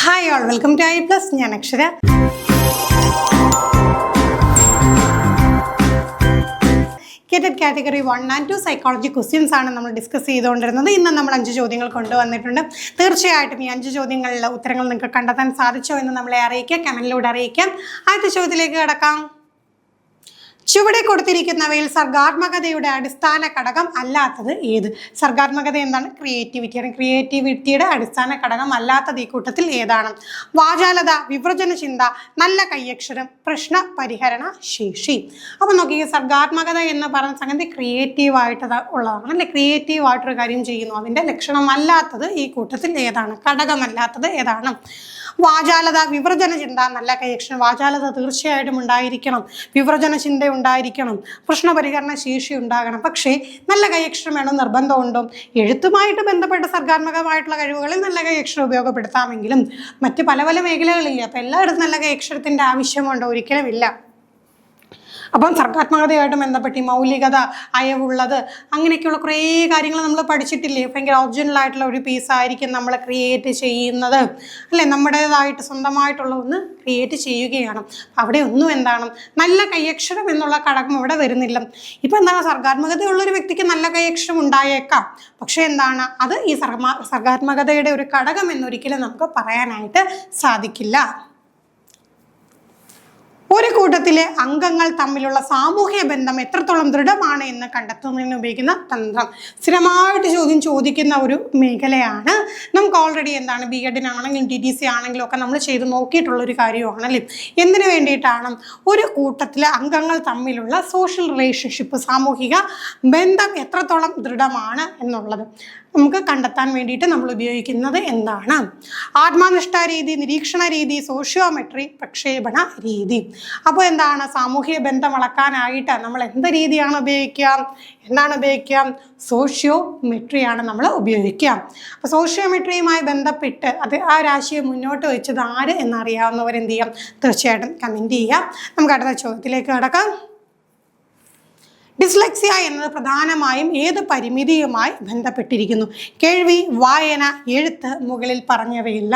Hi all, welcome to I Plus. ഞാൻ അക്ഷര. Category 1 and 2 psychology questions ആണ് നമ്മൾ ഡിസ്കസ് ചെയ്തുകൊണ്ടിരുന്നത്. ഇന്ന് നമ്മൾ 5 ചോദ്യങ്ങൾ കൊണ്ടുവന്നിട്ടുണ്ട്. തീർച്ചയായിട്ടും ഈ 5 ചോദ്യങ്ങളിലെ ഉത്തരങ്ങൾ നിങ്ങൾക്ക് കണ്ടെത്താൻ സാധിച്ചോ എന്ന് നമ്മളെ അറിയിക്കാം, കമന്റിലൂടെ അറിയിക്കാം. ആദ്യത്തെ ചോദ്യത്തിലേക്ക് കടക്കാം. ചുവടെ കൊടുത്തിരിക്കുന്നവയിൽ സർഗാത്മകതയുടെ അടിസ്ഥാന ഘടകം അല്ലാത്തത് ഏത്? സർഗാത്മകത എന്താണ്? ക്രിയേറ്റിവിറ്റിയാണ്. ക്രിയേറ്റിവിറ്റിയുടെ അടിസ്ഥാന ഘടകം അല്ലാത്തത് ഈ കൂട്ടത്തിൽ ഏതാണ്? വാചാലത, വിവ്രജന ചിന്ത, നല്ല കയ്യക്ഷരം, പ്രശ്ന പരിഹരണ ശേഷി. അപ്പം നോക്കിയ സർഗാത്മകത എന്ന് പറയുന്ന സംഗതി ക്രിയേറ്റീവായിട്ട് ഉള്ളതാണ് അല്ലെ. ക്രിയേറ്റീവായിട്ടൊരു കാര്യം ചെയ്യുന്നു, അതിൻ്റെ ലക്ഷണമല്ലാത്തത് ഈ കൂട്ടത്തിൽ ഏതാണ്? ഘടകമല്ലാത്തത് ഏതാണ്? വാചാലത, വിവ്രജന ചിന്ത, നല്ല കയ്യക്ഷരം. വാചാലത തീർച്ചയായിട്ടും ഉണ്ടായിരിക്കണം, വിവ്രജന ചിന്ത ഉണ്ടായിരിക്കണം, പ്രശ്നപരിഹരണ ശേഷി ഉണ്ടാകണം. പക്ഷേ നല്ല കയ്യക്ഷരം വേണം നിർബന്ധമുണ്ടോ? എഴുത്തുമായിട്ട് ബന്ധപ്പെട്ട സർഗാത്മകമായിട്ടുള്ള കഴിവുകളിൽ നല്ല കയ്യക്ഷരം ഉപയോഗപ്പെടുത്താമെങ്കിലും മറ്റ് പല പല മേഖലകളില്ല. അപ്പം എല്ലായിടത്തും നല്ല കയ്യക്ഷരത്തിൻ്റെ ആവശ്യമുണ്ടോ? ഒരിക്കലും ഇല്ല. അപ്പം സർഗാത്മകതയായിട്ട് ബന്ധപ്പെട്ട് ഈ മൗലികത, അയവുള്ളത്, അങ്ങനെയൊക്കെയുള്ള കുറേ കാര്യങ്ങൾ നമ്മൾ പഠിച്ചിട്ടില്ലേ? ഭയങ്കര ഒറിജിനലായിട്ടുള്ള ഒരു പീസായിരിക്കും നമ്മൾ ക്രിയേറ്റ് ചെയ്യുന്നത് അല്ലേ. നമ്മുടേതായിട്ട് സ്വന്തമായിട്ടുള്ള ഒന്ന് ക്രിയേറ്റ് ചെയ്യുകയാണ്. അവിടെ ഒന്നും എന്താണ് നല്ല കയ്യക്ഷരം എന്നുള്ള ഘടകം അവിടെ വരുന്നില്ല. ഇപ്പം എന്താണ്, സർഗാത്മകതയുള്ളൊരു വ്യക്തിക്ക് നല്ല കയ്യക്ഷരം ഉണ്ടായേക്കാം, പക്ഷേ എന്താണ് അത് ഈ സർഗാത്മകതയുടെ ഒരു ഘടകം എന്നൊരിക്കലും നമുക്ക് പറയാനായിട്ട് സാധിക്കില്ല. ഒരു കൂട്ടത്തിലെ അംഗങ്ങൾ തമ്മിലുള്ള സാമൂഹ്യ ബന്ധം എത്രത്തോളം ദൃഢമാണ് എന്ന് കണ്ടെത്തുന്നതിന് ഉപയോഗിക്കുന്ന തന്ത്രം. സ്ഥിരമായിട്ട് ചോദിക്കുന്ന ഒരു മേഖലയാണ്. നമുക്ക് ഓൾറെഡി എന്താണ് BEd-നാണെങ്കിലും TTC ആണെങ്കിലും ഒക്കെ നമ്മൾ ചെയ്ത് നോക്കിയിട്ടുള്ളൊരു കാര്യമാണല്ലേ. എന്തിനു വേണ്ടിയിട്ടാണ്? ഒരു കൂട്ടത്തിലെ അംഗങ്ങൾ തമ്മിലുള്ള സോഷ്യൽ റിലേഷൻഷിപ്പ്, സാമൂഹിക ബന്ധം എത്രത്തോളം ദൃഢമാണ് എന്നുള്ളത് നമുക്ക് കണ്ടെത്താൻ വേണ്ടിയിട്ട് നമ്മൾ ഉപയോഗിക്കുന്നത് എന്താണ്? ആത്മനിഷ്ഠ രീതി, നിരീക്ഷണ രീതി, സോഷ്യോമെട്രി, പ്രക്ഷേപണ രീതി. അപ്പോൾ എന്താണ്, സാമൂഹിക ബന്ധം അളക്കാനായിട്ട് നമ്മൾ എന്ത് രീതിയാണ് ഉപയോഗിക്കുക? എന്താണ് ഉപയോഗിക്കുക? സോഷ്യോമെട്രിയാണ് നമ്മൾ ഉപയോഗിക്കുക. അപ്പോൾ സോഷ്യോമെട്രിയുമായി ബന്ധപ്പെട്ട് ആ രാശിയെ മുന്നോട്ട് വെച്ചത് ആര് എന്നറിയാവുന്നവരെന്ത് ചെയ്യാം? തീർച്ചയായിട്ടും കമൻറ്റ് ചെയ്യാം. നമുക്ക് അടുത്ത ചോദ്യത്തിലേക്ക് കടക്കാം. ഡിസ്ലെക്സിയ എന്നത് പ്രധാനമായും ഏത് പരിമിതിയുമായി ബന്ധപ്പെട്ടിരിക്കുന്നു? കേൾവി, വായന, എഴുത്ത്, മുകളിൽ പറഞ്ഞവയില്ല.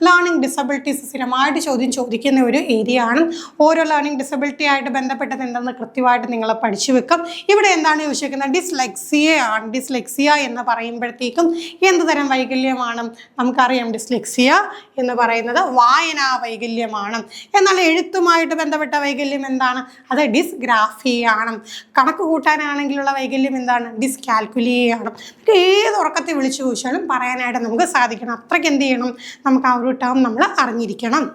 ലേണിംഗ് ഡിസബിലിറ്റീസ് സ്ഥിരമായിട്ട് ചോദിക്കുന്ന ഒരു ഏരിയ ആണ്. ഓരോ ലേണിംഗ് ഡിസബിലിറ്റി ആയിട്ട് ബന്ധപ്പെട്ടത് എന്തെന്ന് കൃത്യമായിട്ട് നിങ്ങൾ പഠിച്ചു വെക്കും. ഇവിടെ എന്താണ് ചോദിച്ചിരിക്കുന്നത്? ഡിസ്ലെക്സിയയാണ്. ഡിസ്ലെക്സിയ എന്ന് പറയുമ്പോഴത്തേക്കും എന്ത് തരം വൈകല്യമാണ്? നമുക്കറിയാം ഡിസ്ലെക്സിയ എന്ന് പറയുന്നത് വായനാ വൈകല്യമാണ്. എന്നാൽ എഴുത്തുമായിട്ട് ബന്ധപ്പെട്ട വൈകല്യം എന്താണ്? അത് ഡിസ്ഗ്രാഫിയാണ്. കണക്ക് കൂട്ടാനാണെങ്കിലുള്ള വൈകല്യം എന്താണ്? ഡിസ്കാൽക്കുലിയാണ്. ഏത് ഉറക്കത്തെ വിളിച്ചു ചോദിച്ചാലും പറയാനായിട്ട് നമുക്ക് സാധിക്കണം. അത്രയ്ക്ക് എന്ത് ചെയ്യണം? നമുക്ക് ആ ഒരു ടേം നമ്മൾ അറിഞ്ഞിരിക്കണം.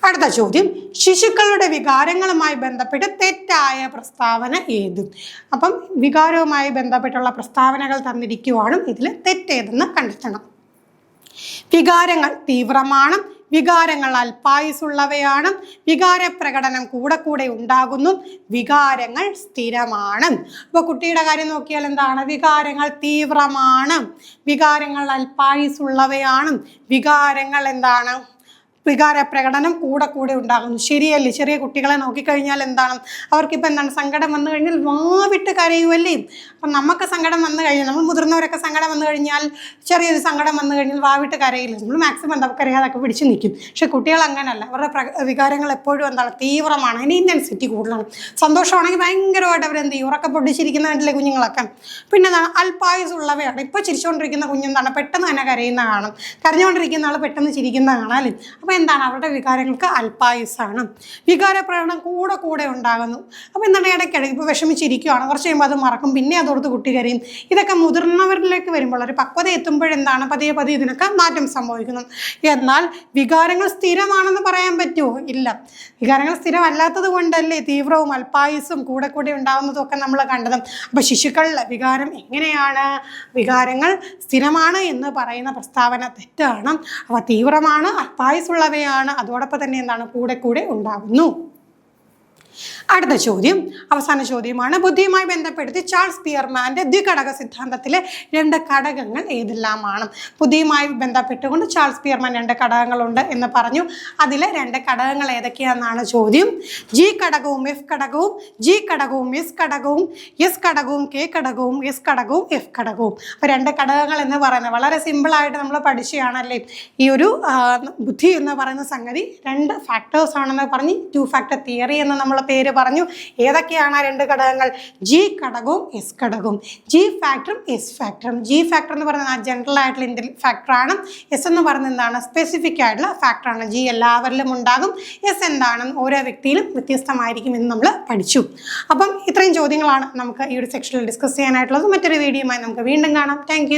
അടുത്ത ചോദ്യം, ശിശുക്കളുടെ വികാരങ്ങളുമായി ബന്ധപ്പെട്ട് തെറ്റായ പ്രസ്താവന ഏത്? അപ്പം വികാരവുമായി ബന്ധപ്പെട്ടുള്ള പ്രസ്താവനകൾ തന്നിരിക്കുവാനും ഇതിൽ തെറ്റേതെന്ന് കണ്ടെത്തണം. വികാരങ്ങൾ തീവ്രമാണ്, വികാരങ്ങൾ അല്പായുസുള്ളവയാണ്, വികാരപ്രകടനം കൂടെ ഉണ്ടാകുന്നു, വികാരങ്ങൾ സ്ഥിരമാണ്. അപ്പോൾ കുട്ടിയുടെ കാര്യം നോക്കിയാൽ എന്താണ്? വികാരങ്ങൾ തീവ്രമാണ്, വികാരങ്ങൾ അല്പായുസുള്ളവയാണ്, വികാരങ്ങൾ എന്താണ്? വികാരപ്രകടനം കൂടെ ഉണ്ടാകുന്നു. ശരിയല്ലേ? ചെറിയ കുട്ടികളെ നോക്കിക്കഴിഞ്ഞാൽ എന്താണ്, അവർക്കിപ്പോൾ എന്താണ്, സങ്കടം വന്നു കഴിഞ്ഞാൽ വാവിട്ട് കരയുമല്ലേ. അപ്പം നമുക്ക് സങ്കടം വന്നു കഴിഞ്ഞാൽ, നമ്മൾ മുതിർന്നവരൊക്കെ സങ്കടം വന്നു കഴിഞ്ഞാൽ, ചെറിയൊരു സങ്കടം വന്നു കഴിഞ്ഞാൽ വാവിട്ട് കരയില്ല, നമ്മൾ മാക്സിമം എന്താ കരയാതൊക്കെ പിടിച്ച് നിൽക്കും. പക്ഷെ കുട്ടികൾ അങ്ങനല്ല, അവരുടെ വികാരങ്ങൾ എപ്പോഴും എന്താണ്? തീവ്രമാണ്, അതിന് ഇൻറ്റൻസിറ്റി കൂടുതലാണ്. സന്തോഷമാണെങ്കിൽ ഭയങ്കരമായിട്ട് അവരെന്ത് ചെയ്യും? ഉറക്കെ പൊട്ടിച്ചിരിക്കുന്ന വീട്ടിലെ കുഞ്ഞുങ്ങളൊക്കെ. പിന്നെ എന്താണ്? അല്പായുസുള്ളവയാണ്. ഇപ്പോൾ ചിരിച്ചുകൊണ്ടിരിക്കുന്ന കുഞ്ഞെന്താണ്? പെട്ടെന്ന് തന്നെ കരയുന്ന കാണും, കരഞ്ഞുകൊണ്ടിരിക്കുന്ന ആൾ പെട്ടെന്ന് ചിരിക്കുന്ന കാണാം അല്ലേ. അപ്പോൾ എന്താണ്? അവരുടെ വികാരങ്ങൾക്ക് അല്പായുസാണ്. വികാരപ്രകടനം കൂടെ ഉണ്ടാകുന്നു. അപ്പോൾ എന്താണ്? ഇടയ്ക്കിടയ്ക്ക് ഇപ്പോൾ വിഷമിച്ചിരിക്കുകയാണ്, കുറച്ച് കഴിയുമ്പോൾ അത് മറക്കും, പിന്നെ അതോർത്ത് കുട്ടി കരയും. ഇതൊക്കെ മുതിർന്നവരിലേക്ക് വരുമ്പോൾ, ഒരു പക്വത എത്തുമ്പോഴെന്താണ്? പതിയെ ഇതിനൊക്കെ മാറ്റം സംഭവിക്കുന്നു. എന്നാൽ വികാരങ്ങൾ സ്ഥിരമാണെന്ന് പറയാൻ പറ്റുമോ? ഇല്ല. വികാരങ്ങൾ സ്ഥിരമല്ലാത്തത് കൊണ്ടല്ലേ തീവ്രവും അല്പായുസും കൂടെ ഉണ്ടാകുന്നതും ഒക്കെ നമ്മൾ കണ്ടത്. അപ്പോൾ ശിശുക്കളിലെ വികാരം എങ്ങനെയാണ്? വികാരങ്ങൾ സ്ഥിരമാണ് എന്ന് പറയുന്ന പ്രസ്താവന തെറ്റാണ്. അവ തീവ്രമാണ്, അല്പായുസുള്ളവയാണ്, അതോടൊപ്പം തന്നെ എന്താണ്? കൂടെ ഉണ്ടാകുന്നു. അടുത്ത ചോദ്യം, അവസാന ചോദ്യമാണ്. ബുദ്ധിയുമായി ബന്ധപ്പെടുത്തി ചാൾസ് പിയർമാൻ്റെ ദ്വിഘടക സിദ്ധാന്തത്തിലെ 2 ഘടകങ്ങൾ ഏതെല്ലാമാണ്? ബുദ്ധിയുമായി ബന്ധപ്പെട്ടുകൊണ്ട് ചാൾസ് പിയർമാൻ 2 ഘടകങ്ങളുണ്ട് എന്ന് പറഞ്ഞു. അതിലെ 2 ഘടകങ്ങൾ ഏതൊക്കെയാണെന്നാണ് ചോദ്യം. ജി ഘടകവും എഫ് ഘടകവും, ജി ഘടകവും എസ് ഘടകവും, എസ് ഘടകവും കെ ഘടകവും, എസ് ഘടകവും എഫ് ഘടകവും. അപ്പോൾ 2 ഘടകങ്ങൾ എന്ന് പറയുന്നത് വളരെ സിമ്പിളായിട്ട് നമ്മൾ പഠിച്ചതാണല്ലേ. ഈ ഒരു ബുദ്ധി എന്ന് പറയുന്ന സംഗതി 2 ഫാക്ടേഴ്സ് ആണെന്ന് പറഞ്ഞ് 2 ഫാക്ടർ തിയറി എന്ന് നമ്മൾ പേര് പറഞ്ഞു. ഏതൊക്കെയാണ് ആ 2 ഘടകങ്ങൾ? ജി ഘടകവും എസ് ഘടകവും. ജി ഫാക്ടറും എസ് ഫാക്ടറും. ജി ഫാക്ടർ എന്ന് പറയുന്നത് ആ ജനറൽ ആയിട്ടുള്ള ഫാക്ടറാണ്. എസ് എന്ന് പറയുന്നത് എന്താണ്? സ്പെസിഫിക് ആയിട്ടുള്ള ഫാക്ടറാണ്. ജി എല്ലാവരിലും ഉണ്ടാകും, എസ് എന്താണ്? ഓരോ വ്യക്തിയിലും വ്യത്യസ്തമായിരിക്കും എന്ന് നമ്മൾ പഠിച്ചു. അപ്പം ഇത്രയും ചോദ്യങ്ങളാണ് നമുക്ക് ഈ ഒരു സെക്ഷനിൽ ഡിസ്കസ് ചെയ്യാനായിട്ടുള്ളത്. മറ്റൊരു വീഡിയോയുമായി നമുക്ക് വീണ്ടും കാണാം. താങ്ക്